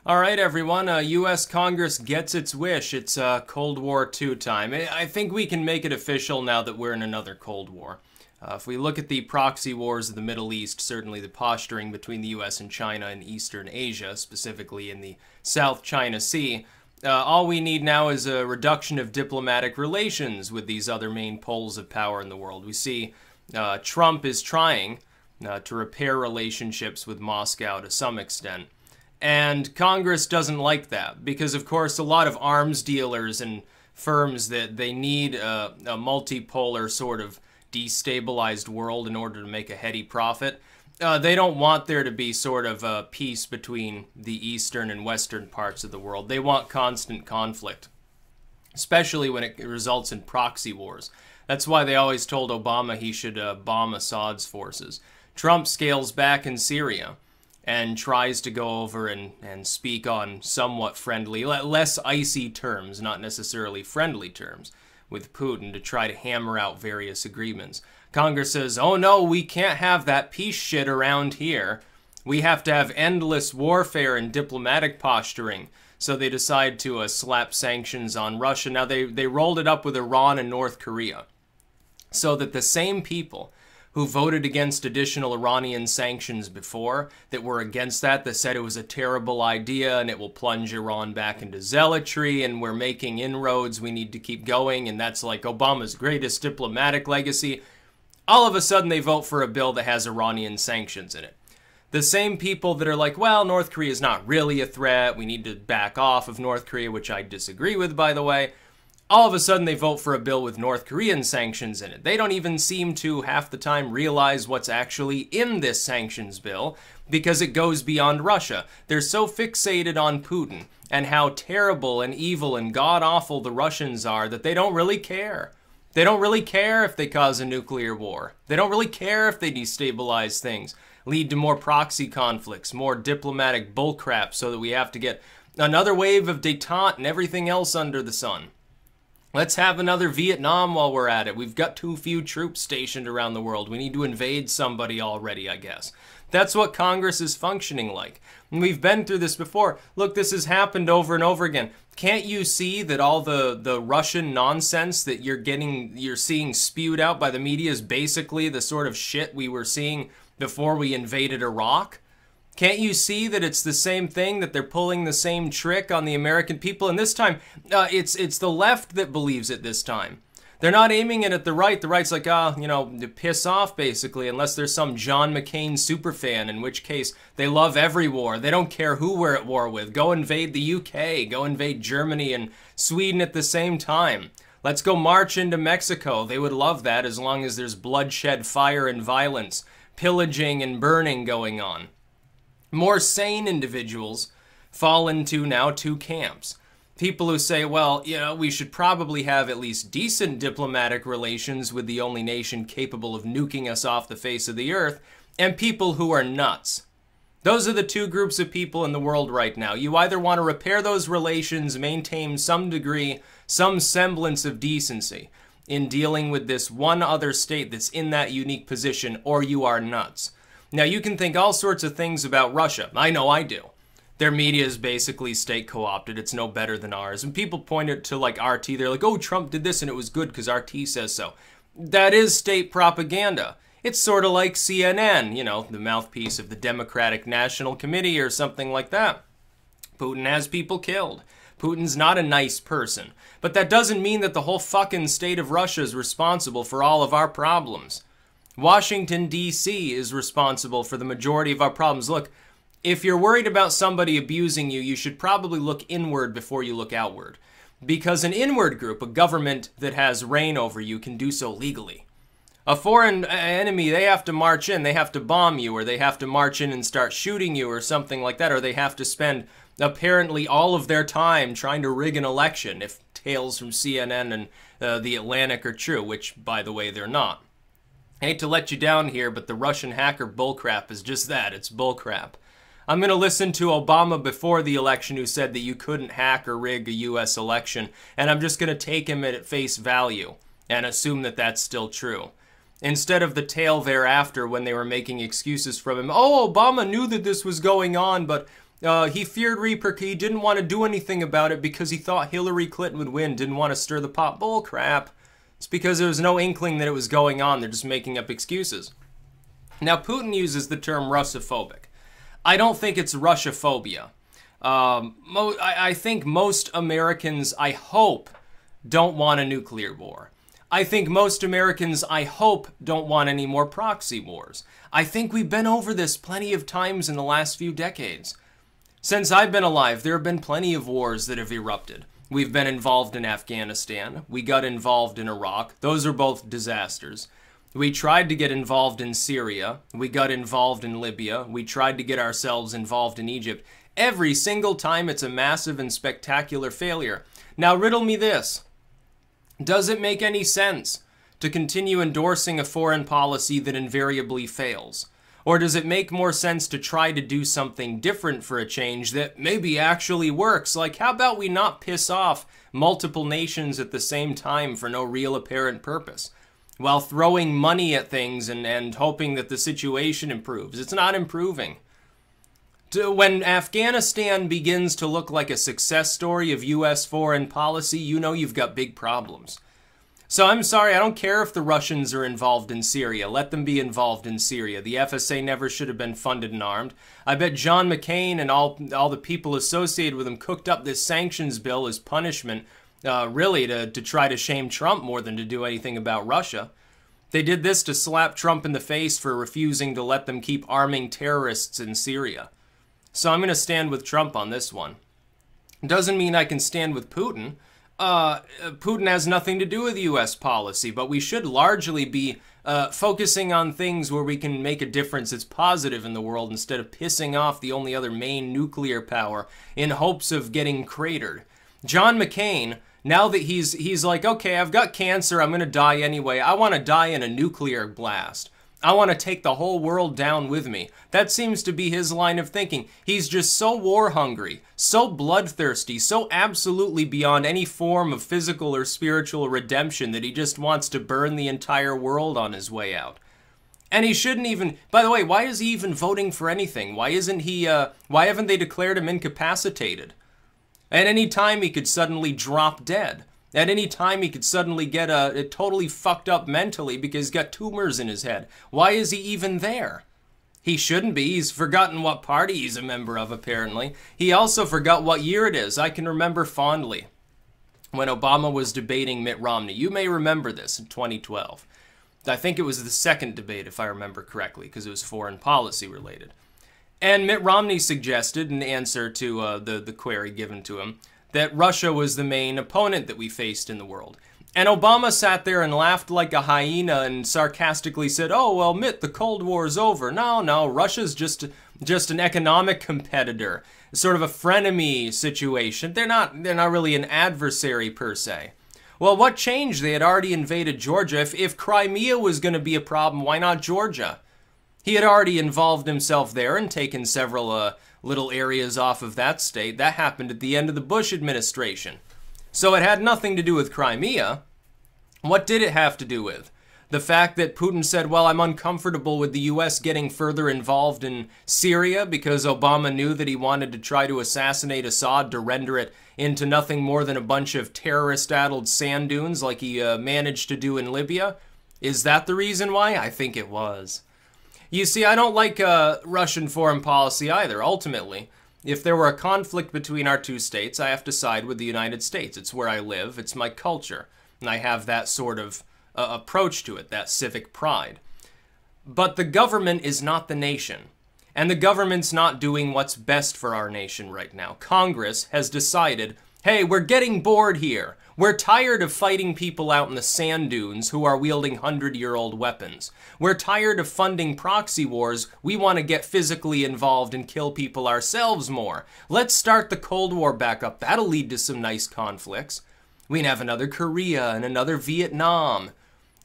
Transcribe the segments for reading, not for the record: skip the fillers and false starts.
All right, everyone. U.S. Congress gets its wish. It's Cold War II time. I think we can make it official now that we're in another Cold War. If we look at the proxy wars of the Middle East, certainly the posturing between the U.S. and China and Eastern Asia, specifically in the South China Sea, all we need now is a reduction of diplomatic relations with these other main poles of power in the world. We see Trump is trying to repair relationships with Moscow to some extent. And Congress doesn't like that because, of course, a lot of arms dealers and firms that they need a multipolar sort of destabilized world in order to make a heady profit. They don't want there to be sort of a peace between the eastern and western parts of the world. They want constant conflict, especially when it results in proxy wars. That's why they always told Obama he should bomb Assad's forces. Trump scales back in Syria and tries to go over and speak on somewhat friendly, less icy terms, not necessarily friendly terms, with Putin to try to hammer out various agreements. Congress says, oh no, we can't have that peace shit around here. We have to have endless warfare and diplomatic posturing. So they decide to slap sanctions on Russia. Now they rolled it up with Iran and North Korea, so that the same people who voted against additional Iranian sanctions before, that were against that said it was a terrible idea and it will plunge Iran back into zealotry and we're making inroads, we need to keep going, and that's like Obama's greatest diplomatic legacy. All of a sudden they vote for a bill that has Iranian sanctions in it. The same people that are like, well, North Korea is not really a threat, we need to back off of North Korea, which I disagree with, by the way, all of a sudden they vote for a bill with North Korean sanctions in it. They don't even seem to, half the time, realize what's actually in this sanctions bill because it goes beyond Russia. They're so fixated on Putin and how terrible and evil and god-awful the Russians are that they don't really care. They don't really care if they cause a nuclear war. They don't really care if they destabilize things, lead to more proxy conflicts, more diplomatic bullcrap so that we have to get another wave of détente and everything else under the sun. Let's have another Vietnam while we're at it. We've got too few troops stationed around the world. We need to invade somebody already, I guess. That's what Congress is functioning like. And we've been through this before. Look, this has happened over and over again. Can't you see that all the Russian nonsense that you're seeing spewed out by the media is basically the sort of shit we were seeing before we invaded Iraq? Can't you see that it's the same thing, that they're pulling the same trick on the American people? And this time, it's the left that believes it this time. They're not aiming it at the right. The right's like, you know, piss off, basically, unless there's some John McCain superfan, in which case they love every war. They don't care who we're at war with. Go invade the UK. Go invade Germany and Sweden at the same time. Let's go march into Mexico. They would love that as long as there's bloodshed, fire, and violence, pillaging and burning going on. More sane individuals fall into now two camps. People who say, well, you know, we should probably have at least decent diplomatic relations with the only nation capable of nuking us off the face of the earth, and people who are nuts. Those are the two groups of people in the world right now. You either want to repair those relations, maintain some degree, some semblance of decency in dealing with this one other state that's in that unique position, or you are nuts. Now, you can think all sorts of things about Russia. I know I do. Their media is basically state co-opted. It's no better than ours. And people point it to, like, RT. They're like, oh, Trump did this and it was good because RT says so. That is state propaganda. It's sort of like CNN, you know, the mouthpiece of the Democratic National Committee or something like that. Putin has people killed. Putin's not a nice person. But that doesn't mean that the whole fucking state of Russia is responsible for all of our problems. Washington, D.C. is responsible for the majority of our problems. Look, if you're worried about somebody abusing you, you should probably look inward before you look outward. Because an inward group, a government that has reign over you, can do so legally. A foreign enemy, they have to march in, they have to bomb you, or they have to march in and start shooting you or something like that, or they have to spend apparently all of their time trying to rig an election, if tales from CNN and The Atlantic are true, which, by the way, they're not. I hate to let you down here, but the Russian hacker bullcrap is just that. It's bullcrap. I'm going to listen to Obama before the election who said that you couldn't hack or rig a U.S. election, and I'm just going to take him at face value and assume that that's still true. Instead of the tale thereafter when they were making excuses from him, oh, Obama knew that this was going on, but He feared he didn't want to do anything about it because he thought Hillary Clinton would win, didn't want to stir the pot. Bull crap. It's because there was no inkling that it was going on. They're just making up excuses. Now, Putin uses the term Russophobic. I don't think it's Russophobia. I think most Americans, I hope, don't want a nuclear war. I think most Americans, I hope, don't want any more proxy wars. I think we've been over this plenty of times in the last few decades. Since I've been alive, there have been plenty of wars that have erupted. We've been involved in Afghanistan. We got involved in Iraq. Those are both disasters. We tried to get involved in Syria. We got involved in Libya. We tried to get ourselves involved in Egypt. Every single time it's a massive and spectacular failure. Now riddle me this. Does it make any sense to continue endorsing a foreign policy that invariably fails? Or does it make more sense to try to do something different for a change that maybe actually works? Like, how about we not piss off multiple nations at the same time for no real apparent purpose, while throwing money at things and hoping that the situation improves? It's not improving. When Afghanistan begins to look like a success story of U.S. foreign policy, you know you've got big problems. So I'm sorry, I don't care if the Russians are involved in Syria. Let them be involved in Syria. The FSA never should have been funded and armed. I bet John McCain and all the people associated with him cooked up this sanctions bill as punishment, really to try to shame Trump more than to do anything about Russia. They did this to slap Trump in the face for refusing to let them keep arming terrorists in Syria. So I'm going to stand with Trump on this one. Doesn't mean I can stand with Putin. Putin has nothing to do with U.S. policy, but we should largely be focusing on things where we can make a difference that's positive in the world instead of pissing off the only other main nuclear power in hopes of getting cratered. John McCain, now that he's like, okay, I've got cancer, I'm going to die anyway. I want to die in a nuclear blast. I want to take the whole world down with me. That seems to be his line of thinking. He's just so war hungry, so bloodthirsty, so absolutely beyond any form of physical or spiritual redemption that he just wants to burn the entire world on his way out. And he shouldn't even, by the way, why is he even voting for anything? Why haven't they declared him incapacitated? At any time he could suddenly drop dead. At any time he could suddenly get totally fucked up mentally because he's got tumors in his head. Why is he even there? He shouldn't be. He's forgotten what party he's a member of, apparently. He also forgot what year it is. I can remember fondly when Obama was debating Mitt Romney. You may remember this in 2012. I think it was the second debate, if I remember correctly, because it was foreign policy related. And Mitt Romney suggested, in answer to the query given to him, that Russia was the main opponent that we faced in the world. And Obama sat there and laughed like a hyena and sarcastically said, oh, well, Mitt, the Cold War's over. No, Russia's just an economic competitor, sort of a frenemy situation. They're not really an adversary per se. Well, what changed? They had already invaded Georgia. If Crimea was going to be a problem, why not Georgia? He had already involved himself there and taken several little areas off of that state. That happened at the end of the Bush administration. So it had nothing to do with Crimea. What did it have to do with? The fact that Putin said, well, I'm uncomfortable with the U.S. getting further involved in Syria because Obama knew that he wanted to try to assassinate Assad to render it into nothing more than a bunch of terrorist-addled sand dunes like he managed to do in Libya. Is that the reason why? I think it was. You see, I don't like Russian foreign policy either, ultimately. If there were a conflict between our two states, I have to side with the United States. It's where I live, it's my culture, and I have that sort of approach to it, that civic pride. But the government is not the nation, and the government's not doing what's best for our nation right now. Congress has decided, hey, we're getting bored here. We're tired of fighting people out in the sand dunes who are wielding 100-year-old weapons. We're tired of funding proxy wars. We want to get physically involved and kill people ourselves more. Let's start the Cold War back up. That'll lead to some nice conflicts. We can have another Korea and another Vietnam.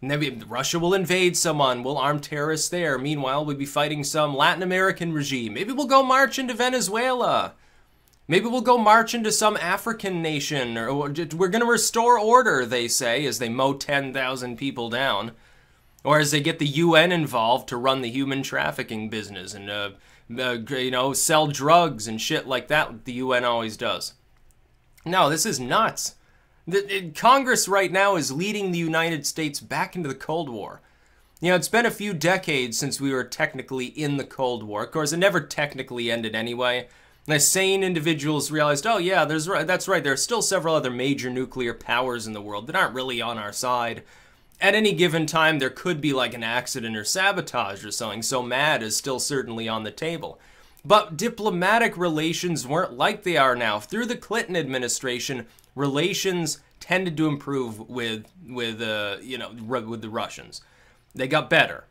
And then Russia will invade someone. We'll arm terrorists there. Meanwhile, we'll be fighting some Latin American regime. Maybe we'll go march into Venezuela. Maybe we'll go march into some African nation, or we're going to restore order, they say, as they mow 10,000 people down. Or as they get the UN involved to run the human trafficking business and sell drugs and shit like that. The UN always does. No, this is nuts. Congress right now is leading the United States back into the Cold War. It's been a few decades since we were technically in the Cold War. Of course, it never technically ended anyway. And sane individuals realized, oh yeah, that's right, there are still several other major nuclear powers in the world that aren't really on our side. At any given time, there could be like an accident or sabotage or something, so MAD is still certainly on the table. But diplomatic relations weren't like they are now. Through the Clinton administration, relations tended to improve with the Russians. They got better.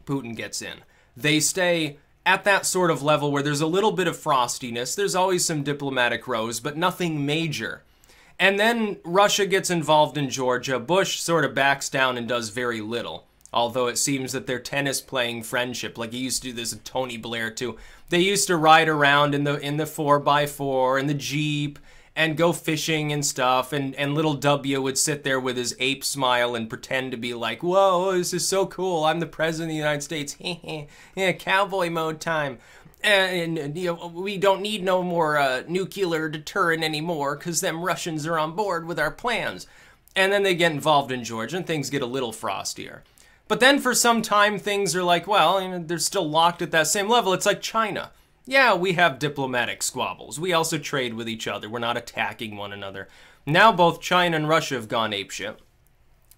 Putin gets in. They stay at that sort of level where there's a little bit of frostiness. There's always some diplomatic rows, but nothing major. And then Russia gets involved in Georgia. Bush sort of backs down and does very little. Although it seems that their tennis-playing friendship, like he used to do this with Tony Blair too, they used to ride around in the 4x4 and the Jeep and go fishing and stuff, and little W would sit there with his ape smile and pretend to be like, whoa, this is so cool, I'm the president of the United States, yeah, cowboy mode time. And we don't need no more nuclear deterrent anymore because them Russians are on board with our plans. And then they get involved in Georgia and things get a little frostier. But then for some time things are like, well, they're still locked at that same level. It's like China. Yeah, we have diplomatic squabbles. We also trade with each other. We're not attacking one another. Now both China and Russia have gone apeshit.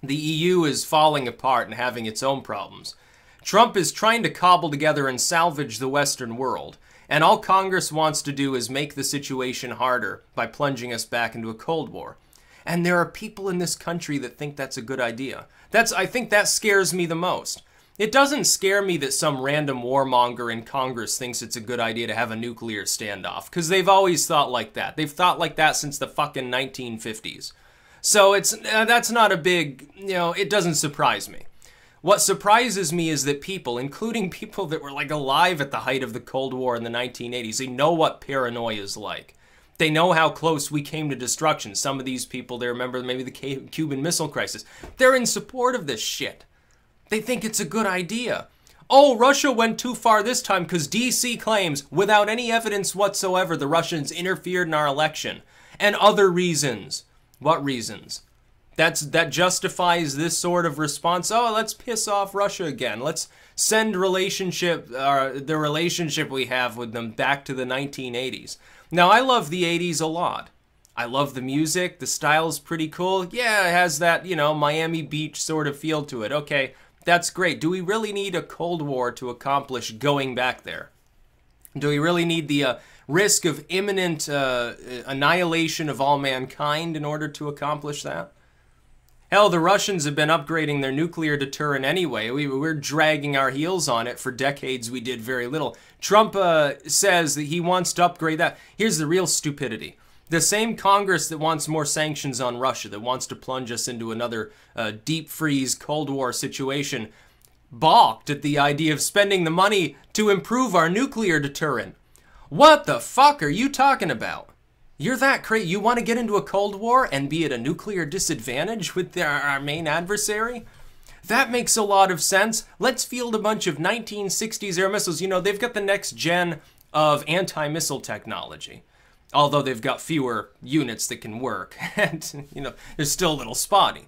The EU is falling apart and having its own problems. Trump is trying to cobble together and salvage the Western world. And all Congress wants to do is make the situation harder by plunging us back into a Cold War. And there are people in this country that think that's a good idea. I think that scares me the most. It doesn't scare me that some random warmonger in Congress thinks it's a good idea to have a nuclear standoff, because they've always thought like that. They've thought like that since the fucking 1950s. So that's not a big, it doesn't surprise me. What surprises me is that people, including people that were like alive at the height of the Cold War in the 1980s, they know what paranoia is like. They know how close we came to destruction. Some of these people, they remember maybe the Cuban Missile Crisis. They're in support of this shit. They think it's a good idea. Oh, Russia went too far this time because DC claims, without any evidence whatsoever, the Russians interfered in our election. And other reasons. What reasons? That justifies this sort of response. Oh, let's piss off Russia again. Let's send the relationship we have with them back to the 1980s. Now, I love the 80s a lot. I love the music. The style's pretty cool. Yeah, it has that, Miami Beach sort of feel to it. Okay, that's great. Do we really need a Cold War to accomplish going back there? Do we really need the risk of imminent annihilation of all mankind in order to accomplish that? Hell, the Russians have been upgrading their nuclear deterrent anyway. We're dragging our heels on it. For decades, we did very little. Trump says that he wants to upgrade that. Here's the real stupidity. The same Congress that wants more sanctions on Russia, that wants to plunge us into another deep freeze Cold War situation, balked at the idea of spending the money to improve our nuclear deterrent. What the fuck are you talking about? You're that crazy? You want to get into a Cold War and be at a nuclear disadvantage with our main adversary? That makes a lot of sense. Let's field a bunch of 1960s air missiles. They've got the next gen of anti-missile technology. Although they've got fewer units that can work. And, they're still a little spotty.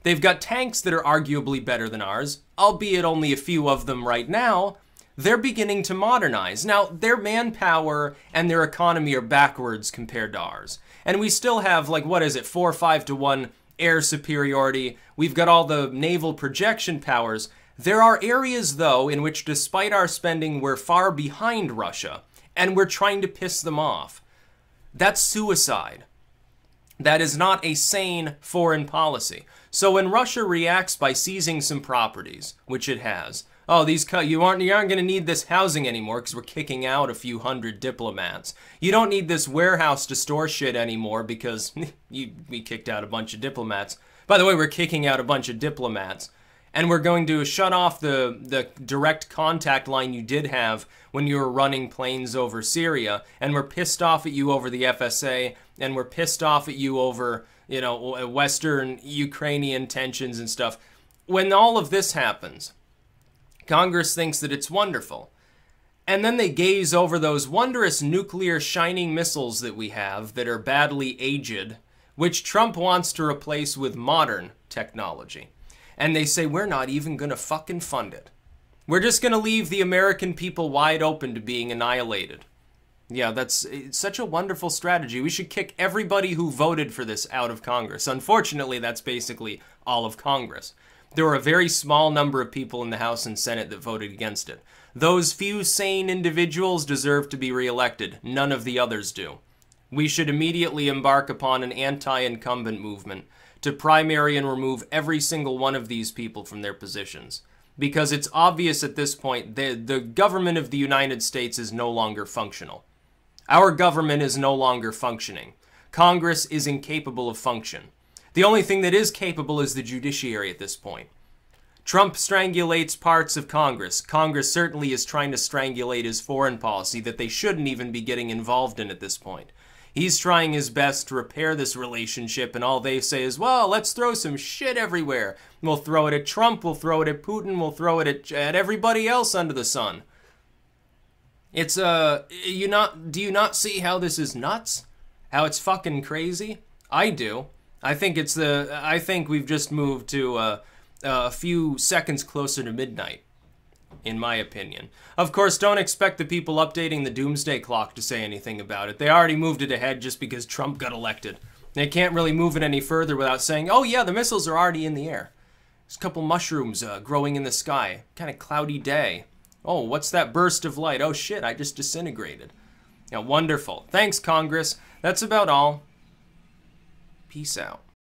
They've got tanks that are arguably better than ours, albeit only a few of them right now. They're beginning to modernize. Now, their manpower and their economy are backwards compared to ours. And we still have, 4 or 5 to 1 air superiority. We've got all the naval projection powers. There are areas, though, in which despite our spending, we're far behind Russia. And we're trying to piss them off. That's suicide. That is not a sane foreign policy. So when Russia reacts by seizing some properties, which it has, oh, you aren't going to need this housing anymore because we're kicking out a few hundred diplomats. You don't need this warehouse to store shit anymore because we kicked out a bunch of diplomats. By the way, we're kicking out a bunch of diplomats. And we're going to shut off the direct contact line you did have when you were running planes over Syria. And we're pissed off at you over the FSA. And we're pissed off at you over, Western Ukrainian tensions and stuff. When all of this happens, Congress thinks that it's wonderful. And then they gaze over those wondrous nuclear shining missiles that we have that are badly aged, which Trump wants to replace with modern technology. And they say, we're not even going to fucking fund it. We're just going to leave the American people wide open to being annihilated. Yeah, it's such a wonderful strategy. We should kick everybody who voted for this out of Congress. Unfortunately, that's basically all of Congress. There were a very small number of people in the House and Senate that voted against it. Those few sane individuals deserve to be reelected. None of the others do. We should immediately embark upon an anti-incumbent movement to primary and remove every single one of these people from their positions. Because it's obvious at this point that the government of the United States is no longer functional. Our government is no longer functioning. Congress is incapable of function. The only thing that is capable is the judiciary at this point. Trump strangulates parts of Congress. Congress certainly is trying to strangulate his foreign policy that they shouldn't even be getting involved in at this point. He's trying his best to repair this relationship, and all they say is, well, let's throw some shit everywhere. We'll throw it at Trump, we'll throw it at Putin, we'll throw it at everybody else under the sun. It's, do you not see how this is nuts? How it's fucking crazy? I do. I think we've just moved to, a few seconds closer to midnight, in my opinion. Of course, don't expect the people updating the doomsday clock to say anything about it. They already moved it ahead just because Trump got elected. They can't really move it any further without saying, oh yeah, the missiles are already in the air. There's a couple mushrooms growing in the sky. Kind of cloudy day. Oh, what's that burst of light? Oh shit, I just disintegrated. Yeah, wonderful. Thanks, Congress. That's about all. Peace out.